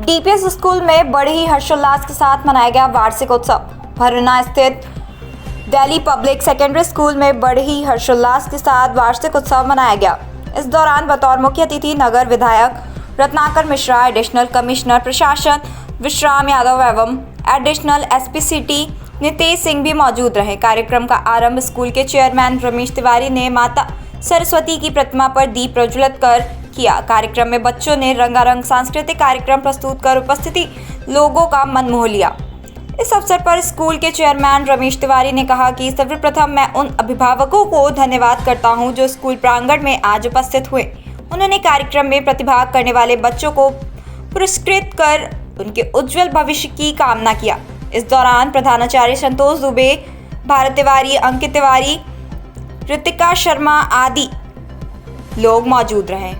DPS school में बड़े ही हर्षोल्लास के साथ मनाया गया वार्षिक उत्सव। भरुना स्थित दिल्ली पब्लिक सेकेंडरी स्कूल में बड़े ही हर्षोल्लास के साथ वार्षिक उत्सव मनाया गया। इस दौरान बतौर मुख्य अतिथि नगर विधायक रत्नाकर मिश्रा, एडिशनल कमिश्नर प्रशासन विश्राम यादव एवं additional SP city Nitesh Singh भी मौजूद रहे। कार्यक्रम का आरंभ स्कूल के चेयरमैन रमेश तिवारी ने माता सरस्वती की प्रतिमा पर दीप प्रज्वलित कर किया। कार्यक्रम में बच्चों ने रंगारंग सांस्कृतिक कार्यक्रम प्रस्तुत कर उपस्थिति लोगों का मन मोह लिया। इस अवसर पर स्कूल के चेयरमैन रमेश तिवारी ने कहा कि सर्वप्रथम मैं उन अभिभावकों को धन्यवाद करता हूं जो स्कूल प्रांगण में आज उपस्थित हुए। उन्होंने कार्यक्रम में प्रतिभाग करने वाले बच्चों को पुरस्कृत कर उनके उज्जवल भविष्य की कामना किया। इस दौरान प्रधानाचार्य संतोष दुबे, भारत तिवारी, अंकित तिवारी, ऋतिका शर्मा आदि लोग मौजूद रहे।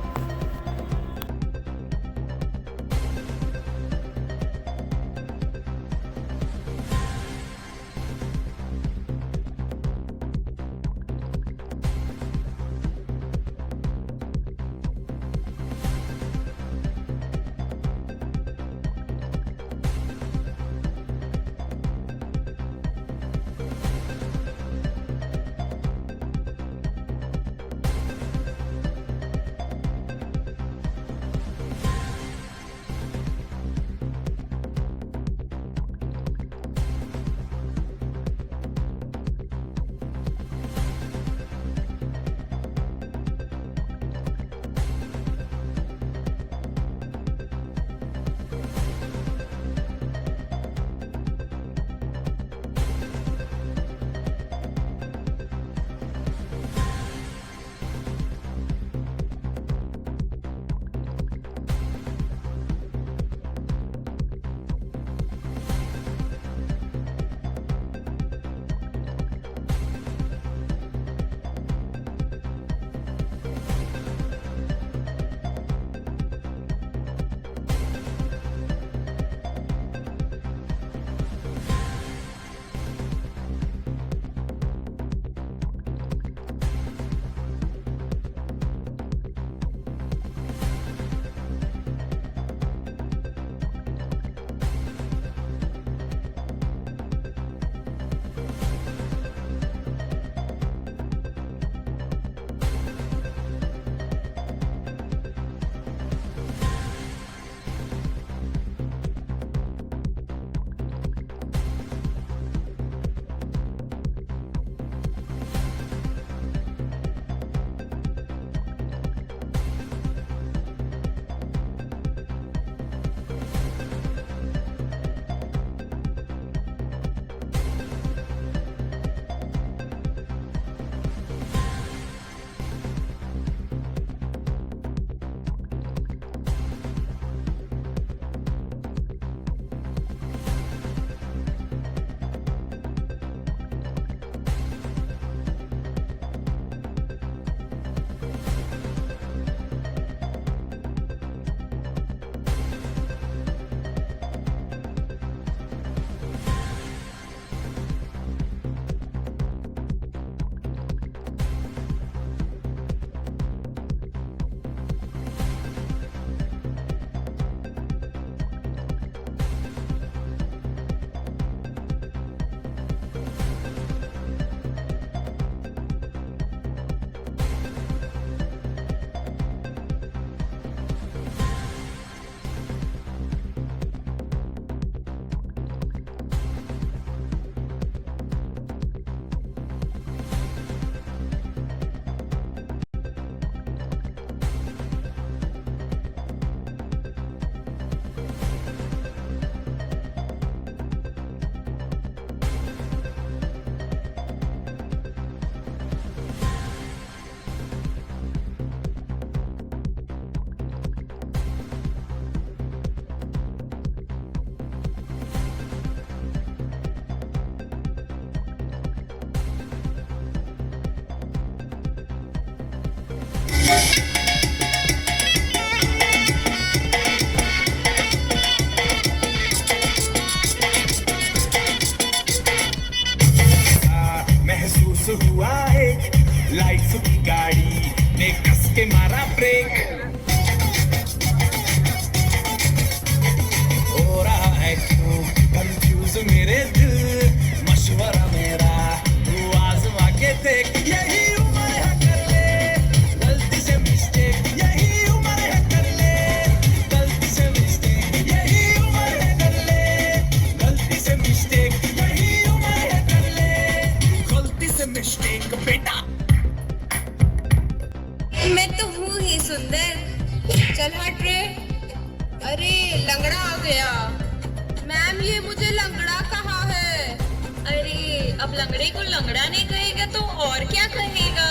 लंगड़े को लंगड़ा नहीं कहेगा तो और क्या कहेगा?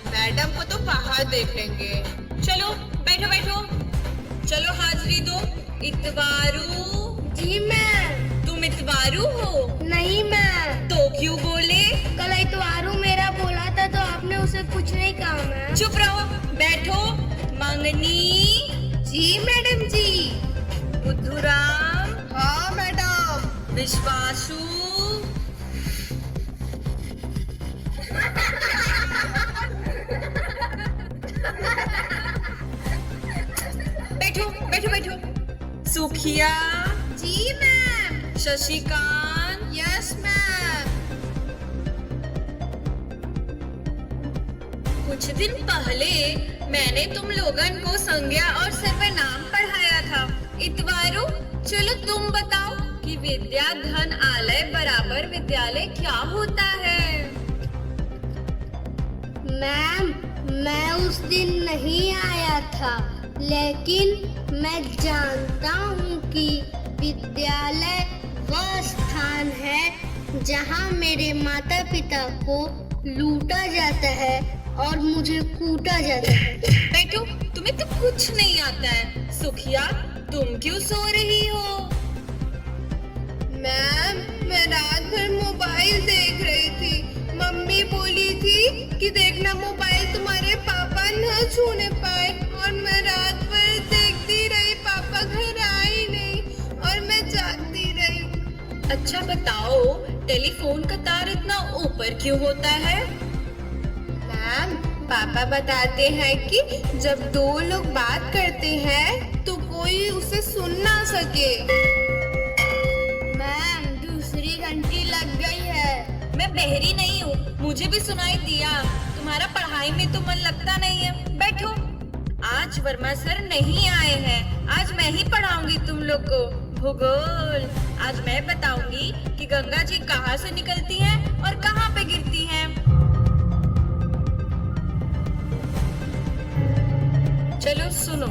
मैडम को तो बाहर देख लेंगे। चलो बैठो बैठो। चलो हाजिरी दो। इतवारू। जी मैम। तुम इतवारू हो? नहीं मैम। तो क्यों बोले? कल इतवारू मेरा बोला था तो आपने उसे कुछ नहीं कहा मैम। चुप रहो, बैठो। मंगनी। जी मैडम जी। बुद्धूराम। हाँ मैडम। विश्वासु। बैठो बैठो बैठो। सुखिया। जी मैम। शशिकांत। Yes ma'am. कुछ दिन पहले मैंने तुम लोगन को संज्ञा और सर्वनाम पढ़ाया था। इतवारू, चलो तुम बताओ कि विद्या धन आलय बराबर विद्यालय क्या होता है? मैम, मैं उस दिन नहीं आया था, लेकिन मैं जानता हूँ कि विद्यालय वह स्थान है जहाँ मेरे माता पिता को लूटा जाता है और मुझे कूटा जाता है। बैठो, तुम्हें तो कुछ नहीं आता है। सुखिया, तुम क्यों सो रही हो? मैम, मैं रात भर मोबाइल देख रही थी। मम्मी बोली थी कि देखना मोबाइल तुम्हारे पापा न छूने पाए, और मैं रात भर देखती रही। पापा घर आए नहीं और मैं जागती रही। अच्छा बताओ, टेलीफोन का तार इतना ऊपर क्यों होता है? मैम, पापा बताते हैं कि जब दो लोग बात करते हैं तो कोई उसे सुन ना सके। मैम, दूसरी घंटी लग गई है। मैं बहरी नहीं हूँ, मुझे भी सुनाई दिया। तुम्हारा पढ़ाई में तो मन लगता नहीं है। बैठो। आज वर्मा सर नहीं आए हैं। आज मैं ही पढ़ाऊंगी तुम लोग को भूगोल। आज मैं बताऊंगी कि गंगा जी कहाँ से निकलती हैं और कहाँ पे गिरती हैं। चलो सुनो।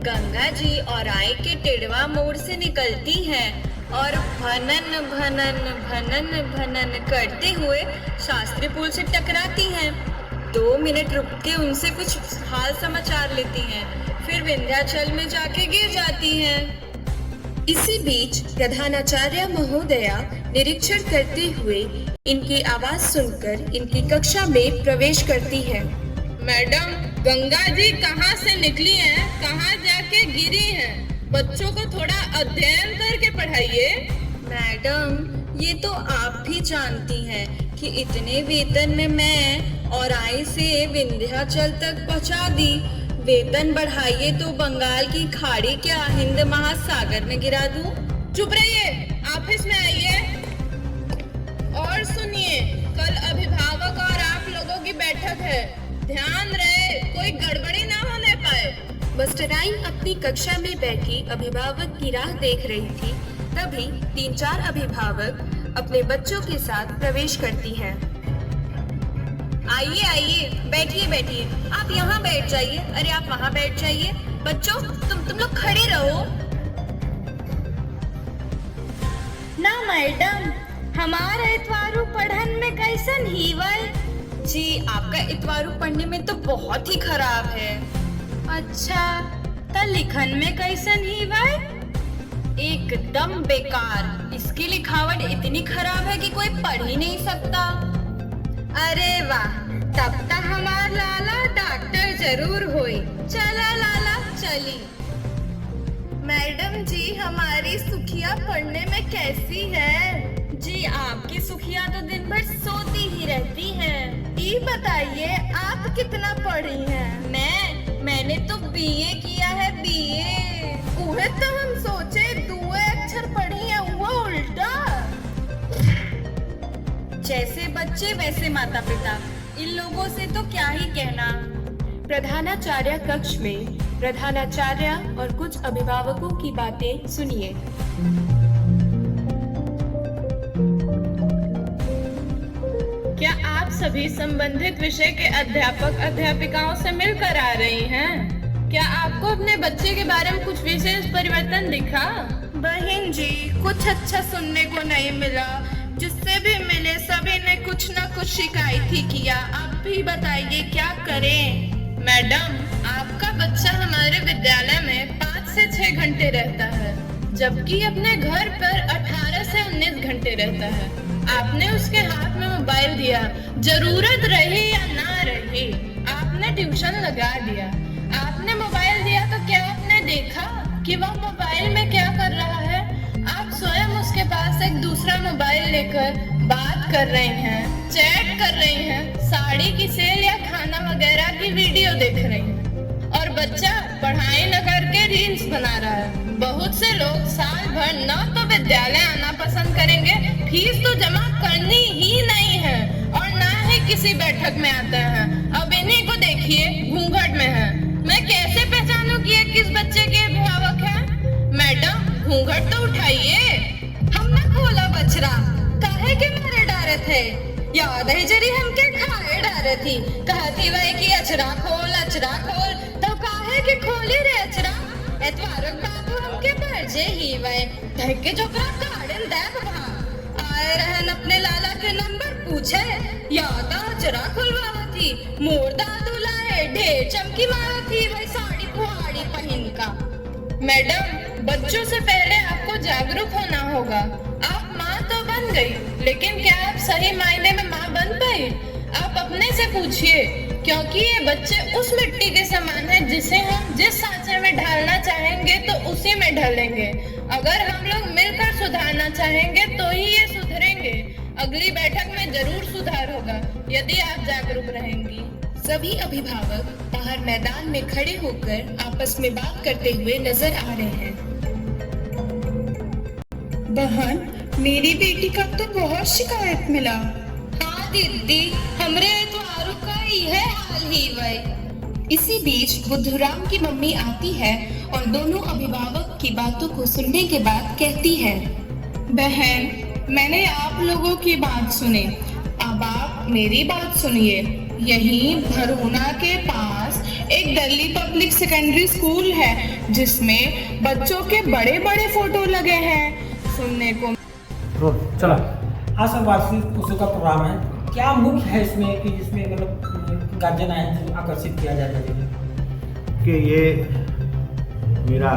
गंगा जी औराई के टिड़वा मोड़ से निकलती हैं और भनन भनन भनन भनन करते हुए शास्त्री पुल से टकराती हैं। 2 मिनट रुक के उनसे कुछ हाल समाचार लेती हैं, फिर विंध्याचल में जाके गिर जाती हैं। इसी बीच प्रधानाचार्य महोदया निरीक्षण करते हुए इनकी आवाज सुनकर इनकी कक्षा में प्रवेश करती है। मैडम, गंगा जी कहाँ से निकली हैं, कहाँ जाके गिरी हैं? बच्चों को थोड़ा अध्ययन करके पढ़ाइए। मैडम, ये तो आप भी जानती हैं कि इतने वेतन में मैं औराई से विंध्याचल तक पहुंचा दी। वेतन बढ़ाइए तो बंगाल की खाड़ी क्या हिंद महासागर में गिरा दूं? चुप रहिए, ऑफिस में आइए और सुनिए। कल अभिभावक और आप लोगों की बैठक है। ध्यान रहे कोई गड़बड़ी ना होने पाए। मास्टराइन अपनी कक्षा में बैठी अभिभावक की राह देख रही थी। तभी 3-4 अभिभावक अपने बच्चों के साथ प्रवेश करती हैं। आइए आइए, बैठिए बैठिए। आप यहाँ बैठ जाइए। अरे आप वहाँ बैठ जाइए। बच्चों, तुम लोग खड़े रहो। ना मैडम, हमारा इतवारू पढ़न में कैसन हीवल? जी, आपका इतवारू पढ़ने में तो बहुत ही खराब है। अच्छा, त लिखन में कैसन हीवल? एकदम बेकार। इसकी लिखावट इतनी खराब है कि कोई पढ़ ही नहीं सकता। अरे वाह, तब तक हमार लाला डॉक्टर जरूर होई। चला लाला चली। मैडम जी, हमारी सुखिया पढ़ने में कैसी है? जी, आपकी सुखिया तो दिन भर सोती ही रहती है। ये बताइए, आप कितना पढ़ी हैं? मैंने तो बीए किया है, बीए। उहे तो हम सोचे 2 अक्षर पढ़ी है, वो उल्टा। जैसे बच्चे वैसे माता पिता, इन लोगों से तो क्या ही कहना। प्रधानाचार्य कक्ष में प्रधानाचार्य और कुछ अभिभावकों की बातें सुनिए। क्या आप सभी संबंधित विषय के अध्यापक अध्यापिकाओं से मिलकर आ रही हैं? क्या आपको अपने बच्चे के बारे में कुछ विशेष परिवर्तन दिखा? बहन जी, कुछ अच्छा सुनने को नहीं मिला। जिससे भी मिले सभी ने कुछ न कुछ शिकायत ही किया। आप भी बताइए क्या करें। मैडम, आपका बच्चा हमारे विद्यालय में 5 से 6 घंटे रहता है, जबकि अपने घर पर 18 से 19 घंटे रहता है। आपने उसके हाथ में मोबाइल दिया, जरूरत रही या ना रही, आपने ट्यूशन लगा दिया। आपने मोबाइल दिया तो क्या आपने देखा कि वह मोबाइल में क्या कर रहा है? आप स्वयं उसके पास एक दूसरा मोबाइल लेकर बात कर रहे हैं, चैट कर रहे हैं, साड़ी की सेल या खाना वगैरह की वीडियो देख रहे हैं, और बच्चा पढ़ाई न करके रील्स बना रहा है। बहुत से लोग साल भर न तो विद्यालय आना पसंद करेंगे, फीस तो जमा करनी ही नहीं है, और ना ही किसी बैठक में आते हैं। अब इन्हीं को देखिए, घूंघट में है। मैं कैसे पहचानूं कि ये किस बच्चे के अभिभावक हैं? मैडम, घूंघट तो उठाइए। हमने खोला बछड़ा, काहे के मारे डारे थे? याद है जरी हमके खाए डारे थी, कहती वही कि अचरा खोल, तो काहे के खोली रे अचरा? एतवारक बाबू हमके बरजे ही वही, ढक के जोकरा काड़न देख भा। आए रहन अपने लाला के नंबर पूछे, याद अचरा खुलवा थी, मोर दादू लाए ढेर चमकी मारा थी, वही साड़ी पुहाड़ी पहन का। मैडम, बच्चों से पहले आपको जागरूक होना होगा। आप माँ तो बन गई, लेकिन क्या आप सही मायने में माँ बन पाई? आप अपने से पूछिए, क्योंकि ये बच्चे उस मिट्टी के समान हैं जिसे हम जिस सांचे में ढालना चाहेंगे तो उसी में ढलेंगे। अगर हम लोग मिलकर सुधारना चाहेंगे तो ही ये सुधरेंगे। अगली बैठक में जरूर सुधार होगा यदि आप जागरूक रहेंगी। सभी अभिभावक बाहर मैदान में खड़े होकर आपस में बात करते हुए नजर आ रहे हैं। बहन, मेरी बेटी का तो बहुत शिकायत मिला। हाँ दीदी, हमरे एतवारों का ही है हाल ही वही। इसी बीच बुद्धूराम की मम्मी आती है और दोनों अभिभावक की बातों को सुनने के बाद कहती है, बहन, मैंने आप लोगों की बात सुनी, अब आप मेरी बात सुनिए। यहीं भरोना के पास एक दिल्ली पब्लिक सेकेंडरी स्कूल है जिसमें बच्चों के बड़े बड़े फोटो लगे हैं। सुनने को चलो, आज सब वार्षिक उत्सव का प्रोग्राम है, क्या मुख्य है इसमें कि जिसमें मतलब गार्जियन आए हैं आकर्षित किया जाए कि ये मेरा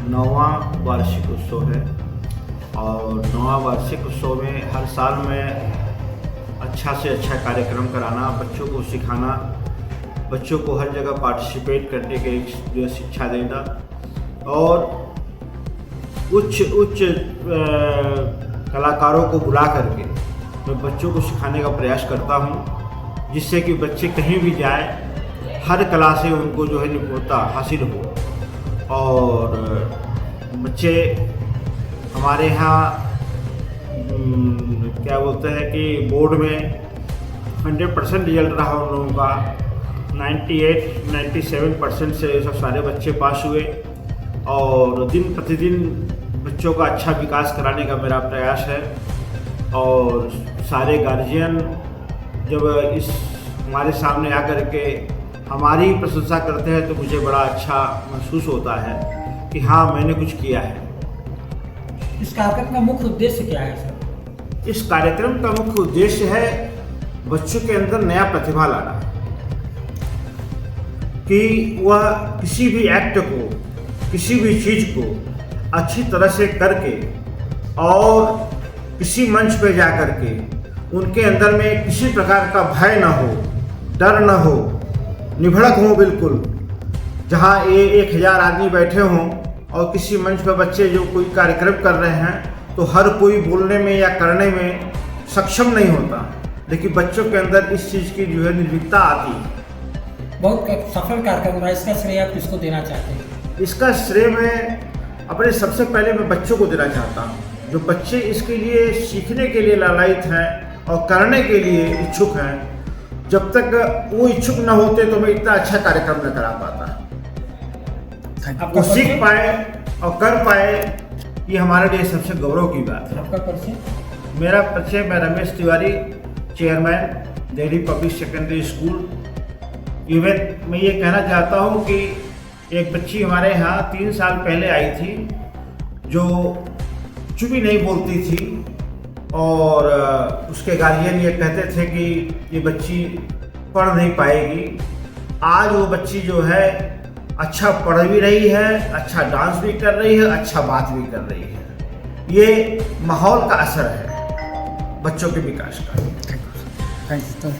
9वां वार्षिक उत्सव है और 9वां वार्षिक उत्सव में हर साल मैं अच्छा से अच्छा कार्यक्रम कराना, बच्चों को सिखाना, बच्चों को हर जगह पार्टिसिपेट करने के जो शिक्षा देना और उच्च कलाकारों को बुला करके मैं बच्चों को सिखाने का प्रयास करता हूँ, जिससे कि बच्चे कहीं भी जाए हर कला से उनको जो है निपुणता हासिल हो। और बच्चे हमारे यहाँ क्या बोलते हैं कि बोर्ड में 100% रिजल्ट रहा उन लोगों का, 98-97% से सब सारे बच्चे पास हुए और दिन प्रतिदिन बच्चों का अच्छा विकास कराने का मेरा प्रयास है। और सारे गार्जियन जब इस हमारे सामने आकर के हमारी प्रशंसा करते हैं तो मुझे बड़ा अच्छा महसूस होता है कि हाँ, मैंने कुछ किया है। इस कार्यक्रम का मुख्य उद्देश्य क्या है सर? इस कार्यक्रम का मुख्य उद्देश्य है बच्चों के अंदर नया प्रतिभा लाना, कि वह किसी भी एक्ट को, किसी भी चीज़ को अच्छी तरह से करके और किसी मंच पे जा कर के उनके अंदर में किसी प्रकार का भय न हो, डर न हो, निभड़क हो बिल्कुल। जहाँ 1000 आदमी बैठे हों और किसी मंच पर बच्चे जो कोई कार्यक्रम कर रहे हैं तो हर कोई बोलने में या करने में सक्षम नहीं होता, लेकिन बच्चों के अंदर इस चीज़ की जो है निर्भीकता आती है। बहुत सफल कार्यक्रम रहा, इसका श्रेय आप किसको देना चाहते हैं? इसका श्रेय मैं अपने सबसे पहले मैं बच्चों को देना चाहता हूँ, जो बच्चे इसके लिए सीखने के लिए लालायित हैं और करने के लिए इच्छुक हैं। जब तक वो इच्छुक न होते तो मैं इतना अच्छा कार्यक्रम न करा पाता। वो सीख पाए और कर पाए, ये हमारे लिए सबसे गौरव की बात है। आपका परिचय? मेरा परिचय, मैं Ramesh Tiwari, chairman Delhi public secondary school. Even मैं ये कहना चाहता हूँ कि एक बच्ची हमारे यहाँ 3 साल पहले आई थी जो चुप ही नहीं बोलती थी और उसके गार्जियन ये कहते थे कि ये बच्ची पढ़ नहीं पाएगी। आज वो बच्ची जो है अच्छा पढ़ भी रही है, अच्छा डांस भी कर रही है, अच्छा बात भी कर रही है। ये माहौल का असर है बच्चों के विकास का। Thank you.